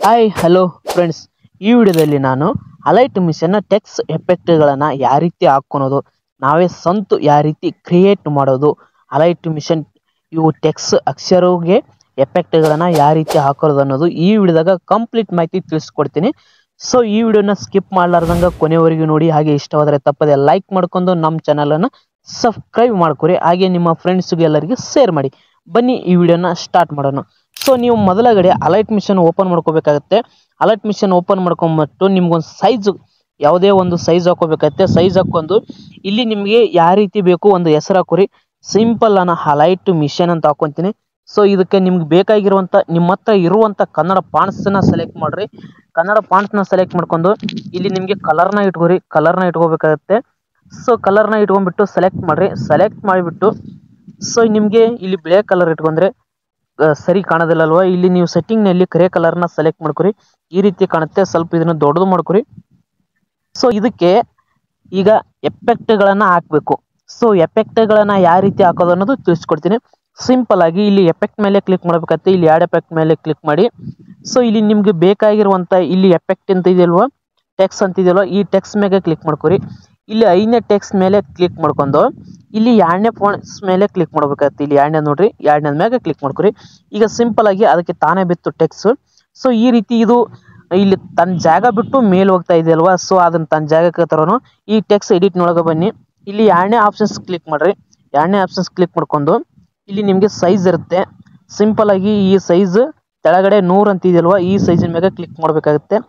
Hi hello friends, ಈ ವಿಡಿಯೋದಲ್ಲಿ ನಾನು ಅಲೈಟ್ ಮಿಷನ್ನ ಟೆಕ್ಸ್ಟ್ ಎಫೆಕ್ಟ್ಗಳನ್ನು ಯಾವ ರೀತಿ ಹಾಕ್ಕೊಳೋದು, ನಾವೇ ಸ್ವಂತ ಯಾವ ರೀತಿ ಕ್ರಿಯೇಟ್ ಮಾಡೋದು, ಅಲೈಟ್ ಮಿಷನ್ ಇವು ಟೆಕ್ಸ್ಟ್ ಅಕ್ಷರಗೆ ಎಫೆಕ್ಟ್ಗಳನ್ನು ಯಾವ ರೀತಿ ಹಾಕೋದು ಅನ್ನೋದು ಈ ವಿಡಿಯೋದಾಗ ಕಂಪ್ಲೀಟ್ ಮಾಹಿತಿ ತಿಳಿಸ್ಕೊಡ್ತೀನಿ. ಸೊ ಈ ವಿಡಿಯೋನ ಸ್ಕಿಪ್ ಮಾಡಲಾರ್ದಂಗೆ ಕೊನೆವರೆಗೂ ನೋಡಿ. ಹಾಗೆ ಇಷ್ಟವಾದರೆ ತಪ್ಪದೆ ಲೈಕ್ ಮಾಡ್ಕೊಂಡು ನಮ್ಮ ಚಾನಲನ್ನು ಸಬ್ಸ್ಕ್ರೈಬ್ ಮಾಡ್ಕೊರಿ. ಹಾಗೆ ನಿಮ್ಮ ಫ್ರೆಂಡ್ಸ್ಗೆ ಎಲ್ಲರಿಗೆ ಶೇರ್ ಮಾಡಿ. ಬನ್ನಿ ಈ ವಿಡಿಯೋನ ಸ್ಟಾರ್ಟ್ ಮಾಡೋಣ. ಸೊ ನೀವು ಮೊದಲಗಡೆ ಅಲೈಟ್ ಮಿಷನ್ ಓಪನ್ ಮಾಡ್ಕೋಬೇಕಾಗುತ್ತೆ. ಅಲೈಟ್ ಮಿಷನ್ ಓಪನ್ ಮಾಡ್ಕೊಂಬಿಟ್ಟು ನಿಮ್ಗೊಂದು ಸೈಜ್, ಯಾವುದೇ ಒಂದು ಸೈಜ್ ಹಾಕೋಬೇಕಾಗುತ್ತೆ. ಸೈಜ್ ಹಾಕೊಂಡು ಇಲ್ಲಿ ನಿಮಗೆ ಯಾವ ರೀತಿ ಬೇಕು ಒಂದು ಹೆಸರು ಹಾಕೋರಿ. ಸಿಂಪಲ್ ನಾನು ಅಲೈಟ್ ಮಿಷನ್ ಅಂತ ಹಾಕೊತೀನಿ. ಸೊ ಇದಕ್ಕೆ ನಿಮ್ಗೆ ಬೇಕಾಗಿರುವಂಥ ನಿಮ್ಮ ಹತ್ರ ಇರುವಂಥ ಕನ್ನಡ ಫಾಂಟ್ಸನ್ನ ಸೆಲೆಕ್ಟ್ ಮಾಡಿರಿ. ಕನ್ನಡ ಫಾಂಟ್ಸ್ನ ಸೆಲೆಕ್ಟ್ ಮಾಡ್ಕೊಂಡು ಇಲ್ಲಿ ನಿಮಗೆ ಕಲರ್ನ ಇಟ್ಕೋರಿ. ಕಲರ್ನ ಇಟ್ಕೋಬೇಕಾಗುತ್ತೆ. ಸೊ ಕಲರ್ನ ಇಟ್ಕೊಂಡ್ಬಿಟ್ಟು ಸೆಲೆಕ್ಟ್ ಮಾಡಿರಿ. ಸೆಲೆಕ್ಟ್ ಮಾಡಿಬಿಟ್ಟು ಸೊ ನಿಮಗೆ ಇಲ್ಲಿ ಬಿಳೆ ಕಲರ್ ಇಟ್ಕೊಂಡ್ರೆ ಸರಿ ಕಾಣೋದಿಲ್ಲ ಅಲ್ವಾ. ಇಲ್ಲಿ ನೀವು ಸೆಟ್ಟಿಂಗ್ನಲ್ಲಿ ಕರೆ ಕಲರ್ನ ಸೆಲೆಕ್ಟ್ ಮಾಡ್ಕೊರಿ. ಈ ರೀತಿ ಕಾಣುತ್ತೆ. ಸ್ವಲ್ಪ ಇದನ್ನು ದೊಡ್ಡದು ಮಾಡ್ಕೊರಿ. ಸೊ ಇದಕ್ಕೆ ಈಗ ಎಫೆಕ್ಟ್ಗಳನ್ನು ಹಾಕಬೇಕು. ಸೊ ಎಫೆಕ್ಟ್ಗಳನ್ನು ಯಾವ ರೀತಿ ಹಾಕೋದು ಅನ್ನೋದು ತಿಳಿಸ್ಕೊಡ್ತೀನಿ. ಸಿಂಪಲ್ ಆಗಿ ಇಲ್ಲಿ ಎಫೆಕ್ಟ್ ಮೇಲೆ ಕ್ಲಿಕ್ ಮಾಡಬೇಕಾಗುತ್ತೆ. ಇಲ್ಲಿ ಆ್ಯಡ್ ಎಫೆಕ್ಟ್ ಮೇಲೆ ಕ್ಲಿಕ್ ಮಾಡಿ. ಸೊ ಇಲ್ಲಿ ನಿಮ್ಗೆ ಬೇಕಾಗಿರುವಂಥ ಇಲ್ಲಿ ಎಫೆಕ್ಟ್ ಅಂತ ಇದೆಯಲ್ವಾ, ಟೆಕ್ಸ್ಟ್ ಅಂತ ಇದೆಯಲ್ವಾ, ಈ ಟೆಕ್ಸ್ಟ್ ಮೇಲೆ ಕ್ಲಿಕ್ ಮಾಡ್ಕೊರಿ. ಇಲ್ಲಿ 5ನೇ ಟೆಕ್ಸ್ಟ್ ಮೇಲೆ ಕ್ಲಿಕ್ ಮಾಡ್ಕೊಂಡು ಇಲ್ಲಿ 2ನೇ ಫಾಂಟ್ಸ್ ಮೇಲೆ ಕ್ಲಿಕ್ ಮಾಡ್ಬೇಕಾಗುತ್ತೆ. ಇಲ್ಲಿ 2ನೇ ನೋಡ್ರಿ, 2ನೇ ಮೇಲೆ ಕ್ಲಿಕ್ ಮಾಡ್ಕೊರಿ. ಈಗ ಸಿಂಪಲ್ ಆಗಿ ಅದಕ್ಕೆ ತಾನೇ ಬಿತ್ತು ಟೆಕ್ಸ್ಟ್. ಸೊ ಈ ರೀತಿ ಇದು ಇಲ್ಲಿ ತನ್ನ ಜಾಗ ಬಿಟ್ಟು ಮೇಲೆ ಹೋಗ್ತಾ ಇದೆಯಲ್ವಾ. ಸೊ ಅದನ್ನ ತನ್ನ ಜಾಗಕ್ಕೆ ತರೋನು ಈ ಟೆಕ್ಸ್ಟ್ ಎಡಿಟ್ನೊಳಗೆ ಬನ್ನಿ. ಇಲ್ಲಿ 2ನೇ ಆಪ್ಷನ್ಸ್ ಕ್ಲಿಕ್ ಮಾಡ್ರಿ. 2ನೇ ಆಪ್ಷನ್ಸ್ ಕ್ಲಿಕ್ ಮಾಡ್ಕೊಂಡು ಇಲ್ಲಿ ನಿಮಗೆ ಸೈಜ್ ಇರುತ್ತೆ. ಸಿಂಪಲ್ ಆಗಿ ಈ ಸೈಜ್ ತೆಳಗಡೆ 100 ಅಂತ ಇದೆಯಲ್ವಾ, ಈ ಸೈಜಿನ ಮೇಲೆ ಕ್ಲಿಕ್ ಮಾಡಬೇಕಾಗುತ್ತೆ.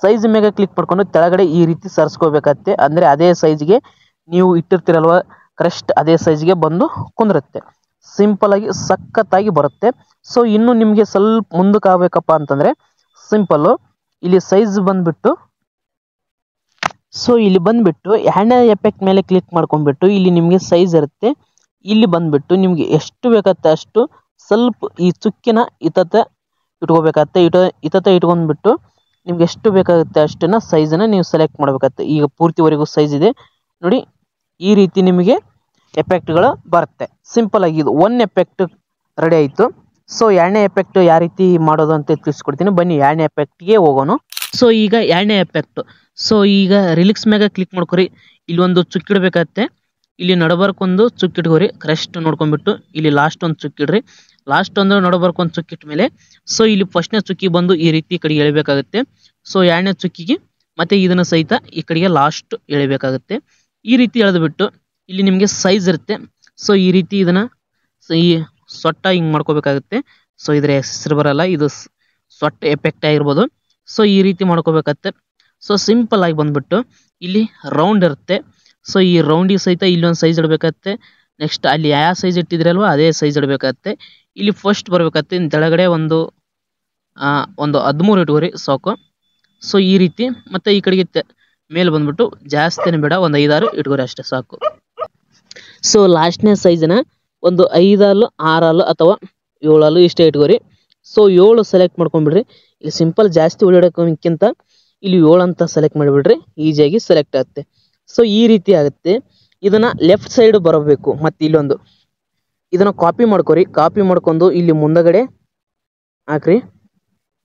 ಸೈಜ್ ಮೇಲೆ ಕ್ಲಿಕ್ ಮಾಡ್ಕೊಂಡು ತೆಳಗಡೆ ಈ ರೀತಿ ಸರಿಸ್ಕೋಬೇಕಾಗುತ್ತೆ. ಅಂದರೆ ಅದೇ ಸೈಜ್ಗೆ ನೀವು ಇಟ್ಟಿರ್ತೀರಲ್ವ, ಕರೆಕ್ಟ್ ಅದೇ ಸೈಜ್ಗೆ ಬಂದು ಕುಂದಿರುತ್ತೆ. ಸಿಂಪಲ್ ಆಗಿ ಸಖತ್ತಾಗಿ ಬರುತ್ತೆ. ಸೊ ಇನ್ನು ನಿಮಗೆ ಸ್ವಲ್ಪ ಮುಂದಕ್ಕೆ ಆಗಬೇಕಪ್ಪ ಅಂತಂದರೆ ಸಿಂಪಲ್ಲು ಇಲ್ಲಿ ಸೈಜ್ ಬಂದುಬಿಟ್ಟು, ಸೊ ಇಲ್ಲಿ ಬಂದುಬಿಟ್ಟು 2ನೇ ಎಫೆಕ್ಟ್ ಮೇಲೆ ಕ್ಲಿಕ್ ಮಾಡ್ಕೊಂಡ್ಬಿಟ್ಟು ಇಲ್ಲಿ ನಿಮಗೆ ಸೈಜ್ ಇರುತ್ತೆ. ಇಲ್ಲಿ ಬಂದುಬಿಟ್ಟು ನಿಮಗೆ ಎಷ್ಟು ಬೇಕಾಗುತ್ತೆ ಅಷ್ಟು ಸ್ವಲ್ಪ ಈ ಚುಕ್ಕಿನ ಇತತೆ ಇಟ್ಕೋಬೇಕಾಗತ್ತೆ. ಇತತೆ ಇಟ್ಕೊಂಡ್ಬಿಟ್ಟು ನಿಮ್ಗೆ ಎಷ್ಟು ಬೇಕಾಗುತ್ತೆ ಅಷ್ಟನ್ನು ಸೈಜನ್ನು ನೀವು ಸೆಲೆಕ್ಟ್ ಮಾಡಬೇಕಾಗುತ್ತೆ. ಈಗ ಪೂರ್ತಿವರೆಗೂ ಸೈಜ್ ಇದೆ ನೋಡಿ. ಈ ರೀತಿ ನಿಮಗೆ ಎಫೆಕ್ಟ್ಗಳು ಬರುತ್ತೆ. ಸಿಂಪಲ್ ಆಗಿ ಇದು 1 ಎಫೆಕ್ಟ್ ರೆಡಿ ಆಯಿತು. ಸೊ 2ನೇ ಎಫೆಕ್ಟ್ ಯಾವ ರೀತಿ ಮಾಡೋದು ಅಂತ ತಿಳಿಸ್ಕೊಡ್ತೀನಿ. ಬನ್ನಿ 2ನೇ ಎಫೆಕ್ಟ್ಗೆ ಹೋಗೋಣ. ಸೊ ಈಗ 2ನೇ ಎಫೆಕ್ಟ್, ಸೊ ಈಗ ರಿಲಿಕ್ಸ್ ಮ್ಯಾಗ ಕ್ಲಿಕ್ ಮಾಡ್ಕೊರಿ. ಇಲ್ಲಿ ಒಂದು ಚುಕ್ಕಿಡ್ಬೇಕಾಗತ್ತೆ. ಇಲ್ಲಿ ನಡಬರ್ಕೊಂದು ಚುಕ್ಕಿಟ್ಕೋರಿ. ಕರೆಕ್ಟ್ ನೋಡ್ಕೊಂಡ್ಬಿಟ್ಟು ಇಲ್ಲಿ ಲಾಸ್ಟ್ ಒಂದು ಚುಕ್ಕಿಡ್ರಿ. ಲಾಸ್ಟ್ ಒಂದು ನಡಬರ್ಕೊಂದು ಚುಕ್ಕಿಟ್ಟ ಮೇಲೆ ಸೊ ಇಲ್ಲಿ ಫಸ್ಟ್ನೇ ಚುಕ್ಕಿ ಬಂದು ಈ ರೀತಿ ಈ ಕಡೆಗೆ ಎಳಿಬೇಕಾಗುತ್ತೆ. ಸೊ 2ನೇ ಚುಕ್ಕಿಗೆ ಮತ್ತೆ ಇದನ್ನು ಸಹಿತ ಈ ಕಡೆಗೆ ಲಾಸ್ಟ್ ಎಳಿಬೇಕಾಗುತ್ತೆ. ಈ ರೀತಿ ಎಳೆದ್ಬಿಟ್ಟು ಇಲ್ಲಿ ನಿಮಗೆ ಸೈಜ್ ಇರುತ್ತೆ. ಸೊ ಈ ರೀತಿ ಇದನ್ನು ಈ ಸೊಟ್ಟ ಹಿಂಗೆ ಮಾಡ್ಕೋಬೇಕಾಗುತ್ತೆ. ಸೊ ಇದ್ರ ಹೆಸರು ಬರಲ್ಲ, ಇದು ಸೊಟ್ಟ ಎಫೆಕ್ಟ್ ಆಗಿರ್ಬೋದು. ಸೊ ಈ ರೀತಿ ಮಾಡ್ಕೋಬೇಕಾಗತ್ತೆ. ಸೊ ಸಿಂಪಲ್ ಆಗಿ ಬಂದ್ಬಿಟ್ಟು ಇಲ್ಲಿ ರೌಂಡ್ ಇರುತ್ತೆ. ಸೊ ಈ ರೌಂಡಿಗೆ ಸಹಿತ ಇಲ್ಲೊಂದು ಸೈಜ್ ಇಡಬೇಕಾಗತ್ತೆ. ನೆಕ್ಸ್ಟ್ ಅಲ್ಲಿ ಯಾವ ಸೈಜ್ ಇಟ್ಟಿದ್ರಲ್ವ ಅದೇ ಸೈಜ್ ಇಡಬೇಕಾಗತ್ತೆ. ಇಲ್ಲಿ ಫಸ್ಟ್ ಬರಬೇಕಾಗತ್ತೆ. ತೆಳಗಡೆ ಒಂದು 13 ಇಟ್ಕೋರಿ ಸಾಕು. ಸೊ ಈ ರೀತಿ ಮತ್ತು ಈ ಕಡೆಗೆ ಮೇಲೆ ಬಂದ್ಬಿಟ್ಟು ಜಾಸ್ತಿನೇ ಬೇಡ, ಒಂದು 5-6 ಇಟ್ಕೋರಿ ಅಷ್ಟೇ ಸಾಕು. ಸೊ ಲಾಸ್ಟ್ನೇ ಸೈಜನ್ನ ಒಂದು 5 6 ಅಥವಾ 7 ಇಷ್ಟೇ ಇಟ್ಕೋರಿ. So 7 select ಮಾಡ್ಕೊಂಡ್ಬಿಡ್ರಿ. ಇಲ್ಲಿ ಸಿಂಪಲ್ ಜಾಸ್ತಿ ಓಡಾಡೋಕ್ಕಿಂತ ಇಲ್ಲಿ 7 ಅಂತ ಸೆಲೆಕ್ಟ್ ಮಾಡಿಬಿಡ್ರಿ. ಈಸಿಯಾಗಿ ಸೆಲೆಕ್ಟ್ ಆಗುತ್ತೆ. ಸೊ ಈ ರೀತಿ ಆಗುತ್ತೆ. ಇದನ್ನು ಲೆಫ್ಟ್ ಸೈಡ್ ಬರಬೇಕು. ಮತ್ತು ಇಲ್ಲೊಂದು ಇದನ್ನು ಕಾಪಿ ಮಾಡ್ಕೊರಿ. ಕಾಪಿ ಮಾಡ್ಕೊಂಡು ಇಲ್ಲಿ ಮುಂದಗಡೆ ಹಾಕ್ರಿ.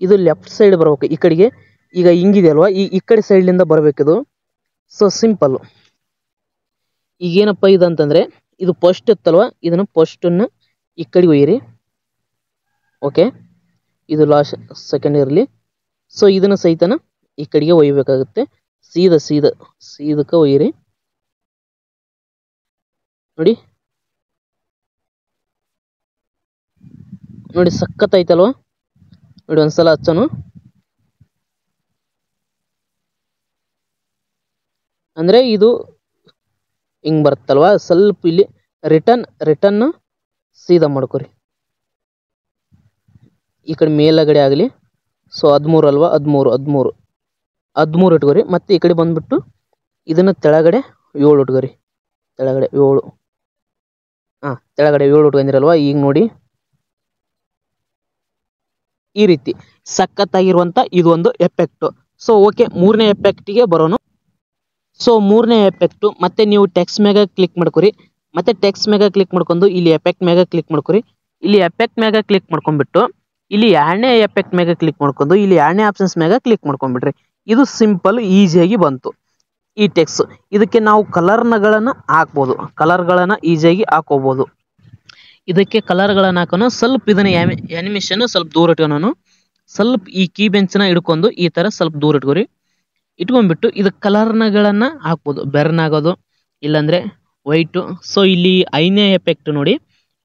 ಇದು ಲೆಫ್ಟ್ ಸೈಡ್ ಬರಬೇಕು. ಈ ಕಡೆಗೆ ಈಗ ಹಿಂಗಿದೆಯಲ್ವ, ಈ ಕಡೆ ಸೈಡ್ಲಿಂದ ಬರಬೇಕಿದು. ಸೊ ಸಿಂಪಲ್ಲು ಈಗೇನಪ್ಪ ಇದು ಅಂತಂದರೆ ಇದು ಫಸ್ಟ್ ಇತ್ತಲ್ವ, ಇದನ್ನು ಫಸ್ಟನ್ನು ಈ ಕಡೆಗೆ ಒಯ್ಯಿರಿ. ಓಕೆ, ಇದು ಲಾಸ್ಟ್ ಸೆಕೆಂಡ್ ಇರಲಿ. ಸೊ ಇದನ್ನು ಸಹಿತನ ಈ ಕಡೆಗೆ ಒಯ್ಯಬೇಕಾಗುತ್ತೆ. ಸೀದಕ್ಕೆ ಒಯ್ಯಿರಿ ನೋಡಿ ಸಖತ್ತೈತಲ್ವ. ನೋಡಿ ಒಂದ್ಸಲ ಹಚ್ಚೋನು. ಅಂದರೆ ಇದು ಹಿಂಗೆ ಬರುತ್ತಲ್ವ, ಸ್ವಲ್ಪ ಇಲ್ಲಿ ರಿಟರ್ನ್ ಸೀದಾ ಮಾಡ್ಕೊರಿ. ಈ ಕಡೆ ಮೇಲಗಡೆ ಆಗಲಿ. ಸೊ 13 ಅಲ್ವಾ, 13 ಇಟ್ಕೋರಿ. ಮತ್ತು ಈ ಕಡೆ ಬಂದ್ಬಿಟ್ಟು ಇದನ್ನು ತೆಳಗಡೆ 7 ಇಟ್ಕೋರಿ. ತೆಳಗಡೆ 7 ಇಟ್ಕೊಂಡಿರಲ್ವ. ಈಗ ನೋಡಿ ಈ ರೀತಿ ಸಖತ್ತಾಗಿರುವಂಥ ಇದು ಒಂದು ಎಫೆಕ್ಟು. ಸೊ ಓಕೆ, 3ನೇ ಎಫೆಕ್ಟಿಗೆ ಬರೋನು. ಸೊ 3ನೇ ಎಫೆಕ್ಟು ಮತ್ತೆ ನೀವು ಟೆಕ್ಸ್ಟ್ ಮ್ಯಾಗ ಕ್ಲಿಕ್ ಮಾಡ್ಕೊರಿ. ಮತ್ತೆ ಟೆಕ್ಸ್ಟ್ ಮ್ಯಾಗ ಕ್ಲಿಕ್ ಮಾಡ್ಕೊಂಡು ಇಲ್ಲಿ ಎಫೆಕ್ಟ್ ಮ್ಯಾಗ ಕ್ಲಿಕ್ ಮಾಡ್ಕೊರಿ. ಇಲ್ಲಿ ಎಫೆಕ್ಟ್ ಮ್ಯಾಗ ಕ್ಲಿಕ್ ಮಾಡ್ಕೊಂಡ್ಬಿಟ್ಟು ಇಲ್ಲಿ ಎರಡನೇ ಎಫೆಕ್ಟ್ ಮ್ಯಾಗ ಕ್ಲಿಕ್ ಮಾಡ್ಕೊಂಡು ಇಲ್ಲಿ ಎರಡನೇ ಆಪ್ಷನ್ಸ್ ಮ್ಯಾಗ ಕ್ಲಿಕ್ ಮಾಡ್ಕೊಂಡ್ಬಿಡ್ರಿ. ಇದು ಸಿಂಪಲ್ ಈಸಿಯಾಗಿ ಬಂತು ಈ ಟೆಕ್ಸ್ಟ್. ಇದಕ್ಕೆ ನಾವು ಕಲರ್ಗಳನ್ನ ಹಾಕ್ಬೋದು, ಕಲರ್ಗಳನ್ನ ಈಸಿಯಾಗಿ ಹಾಕೋಬಹುದು. ಇದಕ್ಕೆ ಕಲರ್ಗಳನ್ನ ಹಾಕೋಣ. ಸ್ವಲ್ಪ ಇದನ್ನ ಆನಿಮೇಷನ್ ಸ್ವಲ್ಪ ದೂರ ಇಟ್ಕೊಂಡು ಸ್ವಲ್ಪ ಈ ಕೀ ಬೆಂಚ್ನ ಹಿಡ್ಕೊಂಡು ಈ ತರ ಸ್ವಲ್ಪ ದೂರ ಇಟ್ಕೋರಿ. ಇಟ್ಕೊಂಡ್ಬಿಟ್ಟು ಇದಕ್ಕೆ ಕಲರ್ಗಳನ್ನ ಹಾಕ್ಬೋದು. ಬೆರ್ನ್ ಆಗೋದು ಇಲ್ಲಾಂದ್ರೆ ವೈಟು. ಸೊ ಇಲ್ಲಿ ಐದನೇ ಎಫೆಕ್ಟ್ ನೋಡಿ,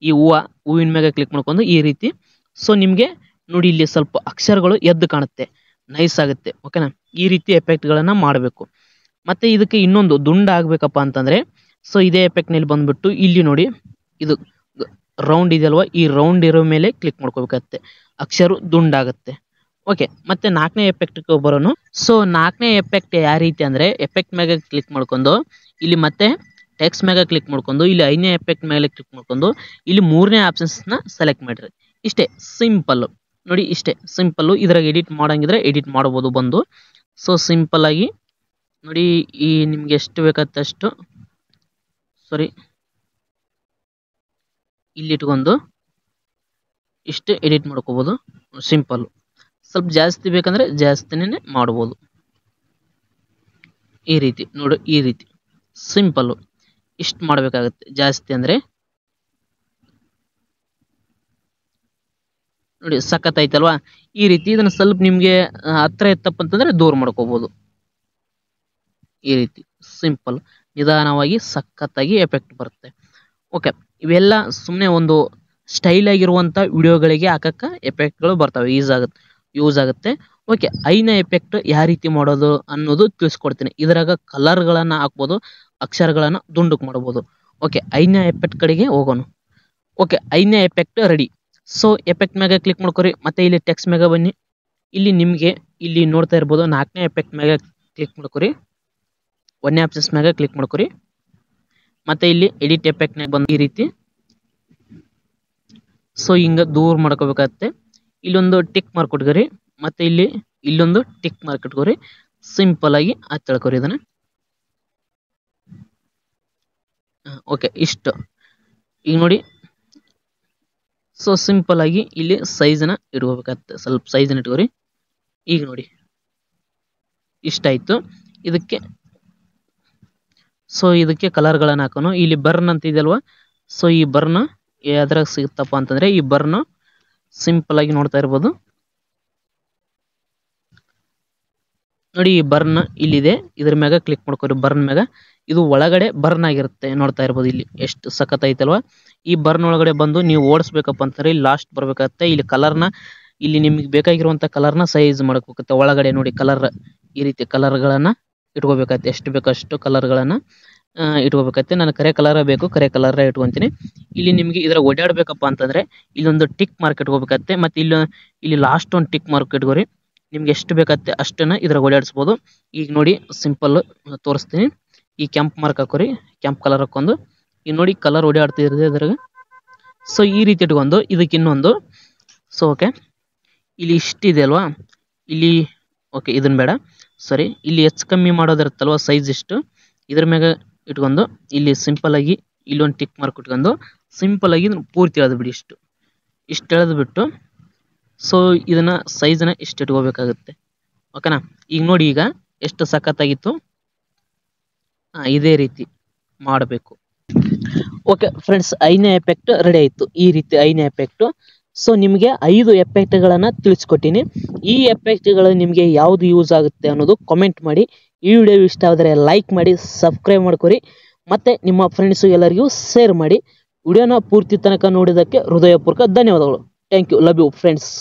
ಈ ಹೂವಿನ ಮ್ಯಾಗ ಕ್ಲಿಕ್ ಮಾಡ್ಕೊಂಡು ಈ ರೀತಿ. ಸೊ ನಿಮಗೆ ನೋಡಿ ಇಲ್ಲಿ ಸ್ವಲ್ಪ ಅಕ್ಷರಗಳು ಎದ್ದು ಕಾಣುತ್ತೆ, ನೈಸ್ ಆಗುತ್ತೆ. ಓಕೆನಾ, ಈ ರೀತಿ ಎಫೆಕ್ಟ್ಗಳನ್ನ ಮಾಡಬೇಕು. ಮತ್ತೆ ಇದಕ್ಕೆ ಇನ್ನೊಂದು ದುಂಡ ಆಗ್ಬೇಕಪ್ಪ ಅಂತಂದ್ರೆ ಸೊ ಇದೇ ಎಫೆಕ್ಟ್ ನಲ್ಲಿ ಬಂದ್ಬಿಟ್ಟು ಇಲ್ಲಿ ನೋಡಿ ಇದು ರೌಂಡ್ ಇದೆಯಲ್ವಾ, ಈ ರೌಂಡ್ ಇರೋ ಮೇಲೆ ಕ್ಲಿಕ್ ಮಾಡ್ಕೋಬೇಕಾಗತ್ತೆ, ಅಕ್ಷರ ದುಂಡಾಗುತ್ತೆ. ಓಕೆ, ಮತ್ತೆ ನಾಲ್ಕನೇ ಎಫೆಕ್ಟ್ ಬರೋನು. ಸೊ ನಾಲ್ಕನೇ ಎಫೆಕ್ಟ್ ಯಾವ ರೀತಿ ಅಂದ್ರೆ ಎಫೆಕ್ಟ್ ಮ್ಯಾಗ ಕ್ಲಿಕ್ ಮಾಡ್ಕೊಂಡು ಇಲ್ಲಿ ಮತ್ತೆ ಟೆಕ್ಸ್ಟ್ ಮ್ಯಾಗ ಕ್ಲಿಕ್ ಮಾಡ್ಕೊಂಡು ಇಲ್ಲಿ ಐದನೇ ಎಫೆಕ್ಟ್ ಮೇಲೆ ಕ್ಲಿಕ್ ಮಾಡ್ಕೊಂಡು ಇಲ್ಲಿ ಮೂರನೇ ಆಪ್ಷನ್ಸ್ ನ ಸೆಲೆಕ್ಟ್ ಮಾಡಿರಿ. ಇಷ್ಟೇ ಸಿಂಪಲ್ ನೋಡಿ, ಇಷ್ಟೇ ಸಿಂಪಲ್. ಇದ್ರಾಗ ಎಡಿಟ್ ಮಾಡಂಗಿದ್ರೆ ಎಡಿಟ್ ಮಾಡಬಹುದು ಬಂದು. ಸೊ ಸಿಂಪಲ್ ಆಗಿ ನೋಡಿ, ಈ ನಿಮ್ಗೆ ಎಷ್ಟು ಬೇಕಾದಷ್ಟು ಸಾರಿ ಇಲ್ಲಿ ಇಟ್ಕೊಂಡು ಇಷ್ಟು ಎಡಿಟ್ ಮಾಡ್ಕೋಬಹುದು. ಸಿಂಪಲ್. ಸ್ವಲ್ಪ ಜಾಸ್ತಿ ಬೇಕಂದ್ರೆ ಜಾಸ್ತಿನೇ ಮಾಡ್ಬೋದು. ಈ ರೀತಿ ನೋಡಿ, ಈ ರೀತಿ ಸಿಂಪಲ್ ಇಷ್ಟು ಮಾಡಬೇಕಾಗುತ್ತೆ. ಜಾಸ್ತಿ ಅಂದ್ರೆ ನೋಡಿ ಸಖತ್ತೈತಲ್ವಾ. ಈ ರೀತಿ ಇದನ್ನ ಸ್ವಲ್ಪ ನಿಮ್ಗೆ ಹತ್ರ ಎತ್ತಪ್ಪ ಅಂತಂದ್ರೆ ದೂರ ಮಾಡ್ಕೋಬಹುದು. ಈ ರೀತಿ ಸಿಂಪಲ್ ನಿಧಾನವಾಗಿ ಸಖತ್ತಾಗಿ ಎಫೆಕ್ಟ್ ಬರುತ್ತೆ. ಓಕೆ, ಇವೆಲ್ಲ ಸುಮ್ಮನೆ ಒಂದು ಸ್ಟೈಲ್ ಆಗಿರುವಂತ ವಿಡಿಯೋಗಳಿಗೆ ಹಾಕಕ್ಕ ಎಫೆಕ್ಟ್ಗಳು ಬರ್ತವೆ, ಯೂಸ್ ಆಗುತ್ತೆ. ಓಕೆ, ಐದನೇ ಎಫೆಕ್ಟ್ ಯಾವ ರೀತಿ ಮಾಡೋದು ಅನ್ನೋದು ತಿಳಿಸ್ಕೊಡ್ತೀನಿ. ಇದ್ರಾಗ ಕಲರ್ಗಳನ್ನ ಹಾಕ್ಬೋದು, ಅಕ್ಷರಗಳನ್ನ ದುಂಡಕ್ ಮಾಡ್ಬೋದು. ಓಕೆ, ಐದನೇ ಎಫೆಕ್ಟ್ ಕಡೆಗೆ ಹೋಗೋಣ. ಓಕೆ, ಐದನೇ ಎಫೆಕ್ಟ್ ರೆಡಿ. ಸೊ ಎಫೆಕ್ಟ್ ಮ್ಯಾಗ ಕ್ಲಿಕ್ ಮಾಡ್ಕೊರಿ. ಮತ್ತೆ ಇಲ್ಲಿ ಟೆಕ್ಸ್ಟ್ ಮ್ಯಾಗ ಬನ್ನಿ. ಇಲ್ಲಿ ನಿಮ್ಗೆ ಇಲ್ಲಿ ನೋಡ್ತಾ ಇರ್ಬೋದು ನಾಲ್ಕನೇ ಎಫೆಕ್ಟ್ ಮ್ಯಾಗ ಕ್ಲಿಕ್ ಮಾಡ್ಕೊರಿ. ಒಂದನೇ ಆಪ್ಷನ್ಸ್ ಮ್ಯಾಗ ಕ್ಲಿಕ್ ಮಾಡ್ಕೊರಿ. ಮತ್ತೆ ಇಲ್ಲಿ ಎಡಿಟ್ ಎಫೆಕ್ಟ್ ನಾಗ ಬಂದು ಈ ರೀತಿ ಸೊ ಹಿಂಗ ದೂರ ಮಾಡ್ಕೋಬೇಕಾಗತ್ತೆ. ಇಲ್ಲೊಂದು ಟಿಕ್ ಮಾರ್ಕ್ ಇಟ್ಕೋರಿ. ಮತ್ತೆ ಇಲ್ಲೊಂದು ಟಿಕ್ ಮಾರ್ಕ್ ಇಟ್ಕೋರಿ. ಸಿಂಪಲ್ ಆಗಿ ಹಚ್ಕೊಳ್ಕೋರಿ ಇದನ್ನ. ಓಕೆ, ಇಷ್ಟು ಈಗ ನೋಡಿ. ಸೊ ಸಿಂಪಲ್ ಆಗಿ ಇಲ್ಲಿ ಸೈಜ್ನ ಇಟ್ಕೋಬೇಕಾಗತ್ತೆ, ಸ್ವಲ್ಪ ಸೈಜ್ನ ಇಟ್ಕೋರಿ. ಈಗ ನೋಡಿ ಇಷ್ಟಾಯ್ತು. ಇದಕ್ಕೆ ಕಲರ್ಗಳನ್ನ ಹಾಕೋನು. ಇಲ್ಲಿ ಬರ್ನ್ ಅಂತ ಇದೆಯಲ್ವಾ, ಸೊ ಈ ಬರ್ನ್ ಯಾವ್ದ್ರಾಗ ಸಿಗುತ್ತಪ್ಪ ಅಂತಂದ್ರೆ ಈ ಬರ್ನ್ ಸಿಂಪಲ್ ಆಗಿ ನೋಡ್ತಾ ಇರ್ಬೋದು ನೋಡಿ. ಈ ಬರ್ನ್ ಇಲ್ಲಿದೆ, ಇದ್ರ ಮ್ಯಾಗ ಕ್ಲಿಕ್ ಮಾಡ್ಕೋರಿ. ಬರ್ನ್ ಮ್ಯಾಗ ಇದು ಒಳಗಡೆ ಬರ್ನ್ ಆಗಿರುತ್ತೆ, ನೋಡ್ತಾ ಇರ್ಬೋದು ಇಲ್ಲಿ ಎಷ್ಟು ಸಖತ್ ಐತಲ್ವಾ. ಈ ಬರ್ನ್ ಒಳಗಡೆ ಬಂದು ನೀವು ಓಡಿಸ್ಬೇಕಪ್ಪ ಅಂತಾರೆ ಇಲ್ಲಿ ಲಾಸ್ಟ್ ಬರ್ಬೇಕಾಗತ್ತೆ. ಇಲ್ಲಿ ಕಲರ್ನ ಇಲ್ಲಿ ನಿಮ್ಗೆ ಬೇಕಾಗಿರುವಂತ ಕಲರ್ನ ಸೈಜ್ ಮಾಡ್ಕೋಬೇಕತ್ತೆ. ಒಳಗಡೆ ನೋಡಿ ಕಲರ್ ಈ ರೀತಿ ಕಲರ್ಗಳನ್ನ ಇಟ್ಕೋಬೇಕಾಗತ್ತೆ. ಎಷ್ಟು ಬೇಕಷ್ಟು ಕಲರ್ಗಳನ್ನ ಇಟ್ಕೋಬೇಕತ್ತೆ. ನಾನು ಕರೆ ಕಲರ್ ಬೇಕು, ಕರೆ ಕಲರ್ ಇಟ್ಕೊಂತೀನಿ. ಇಲ್ಲಿ ನಿಮ್ಗೆ ಇದ್ರ ಓಡಾಡ್ಬೇಕಪ್ಪ ಅಂತಂದ್ರೆ ಇಲ್ಲೊಂದು ಟಿಕ್ ಮಾರ್ಕ್ ಇಟ್ಕೋಬೇಕತ್ತೆ. ಮತ್ತೆ ಇಲ್ಲಿ ಲಾಸ್ಟ್ ಒಂದು ಟಿಕ್ ಮಾರ್ಕ್ ಇಟ್ಕೋರಿ. ನಿಮ್ಗೆ ಎಷ್ಟು ಬೇಕತ್ತೆ ಅಷ್ಟನ್ನ ಇದ್ರಾಗ ಓಡಾಡಿಸ್ಬೋದು. ಈಗ ನೋಡಿ ಸಿಂಪಲ್ ತೋರಿಸ್ತೀನಿ. ಈ ಕೆಂಪ್ ಮಾರ್ಕ್ ಹಾಕೋರಿ, ಕೆಂಪ್ ಕಲರ್ ಹಾಕೊಂಡು ಈಗ ನೋಡಿ ಕಲರ್ ಓಡಾಡ್ತಿರುತ್ತೆ ಇದ್ರಾಗ. ಸೊ ಈ ರೀತಿ ಇಟ್ಕೊಂಡು ಇದಕ್ಕೆ ಇನ್ನೊಂದು. ಸೊ ಓಕೆ, ಇಲ್ಲಿ ಇಷ್ಟಿದೆ ಅಲ್ವಾ, ಇಲ್ಲಿ ಓಕೆ ಇದನ್ನ ಬೇಡ, ಸರಿ. ಇಲ್ಲಿ ಹೆಚ್ಚು ಕಮ್ಮಿ ಮಾಡೋದಿರುತ್ತಲ್ವ ಸೈಜ್ ಇಷ್ಟು, ಇದ್ರ ಮ್ಯಾಗ ಇಟ್ಕೊಂಡು ಇಲ್ಲಿ ಸಿಂಪಲ್ ಆಗಿ ಇಲ್ಲೊಂದು ಟಿಕ್ ಮಾರ್ಕ್ ಇಟ್ಕೊಂಡು ಸಿಂಪಲ್ ಆಗಿ ಪೂರ್ತಿ ಎಳೆದು ಬಿಡಿ. ಇಷ್ಟು ಎಳೆದು ಬಿಟ್ಟು ಸೊ ಇದನ್ನ ಸೈಜ್ನ ಇಷ್ಟು ಇಟ್ಕೋಬೇಕಾಗುತ್ತೆ. ಓಕೆನಾ, ಈಗ ನೋಡಿ ಈಗ ಎಷ್ಟು ಸಖತ್ತಾಗಿತ್ತು. ಇದೇ ರೀತಿ ಮಾಡಬೇಕು. ಓಕೆ ಫ್ರೆಂಡ್ಸ್, ಐದನೇ ಎಫೆಕ್ಟ್ ರೆಡಿ ಆಯಿತು. ಈ ರೀತಿ ಐದನೇ ಎಫೆಕ್ಟ್. ಸೊ ನಿಮಗೆ 5 ಎಫೆಕ್ಟ್ಗಳನ್ನು ತಿಳಿಸ್ಕೊಟ್ಟಿನಿ. ಈ ಎಫೆಕ್ಟ್ಗಳು ನಿಮಗೆ ಯಾವುದು ಯೂಸ್ ಆಗುತ್ತೆ ಅನ್ನೋದು ಕಾಮೆಂಟ್ ಮಾಡಿ. ಈ ವಿಡಿಯೋ ಇಷ್ಟ ಆದರೆ ಲೈಕ್ ಮಾಡಿ, ಸಬ್ಸ್ಕ್ರೈಬ್ ಮಾಡ್ಕೊರಿ, ಮತ್ತು ನಿಮ್ಮ ಫ್ರೆಂಡ್ಸು ಎಲ್ಲರಿಗೂ ಶೇರ್ ಮಾಡಿ. ವಿಡಿಯೋನ ಪೂರ್ತಿ ತನಕ ನೋಡಿದ್ದಕ್ಕೆ ಹೃದಯಪೂರ್ವಕ ಧನ್ಯವಾದಗಳು. Thank you, love you friends.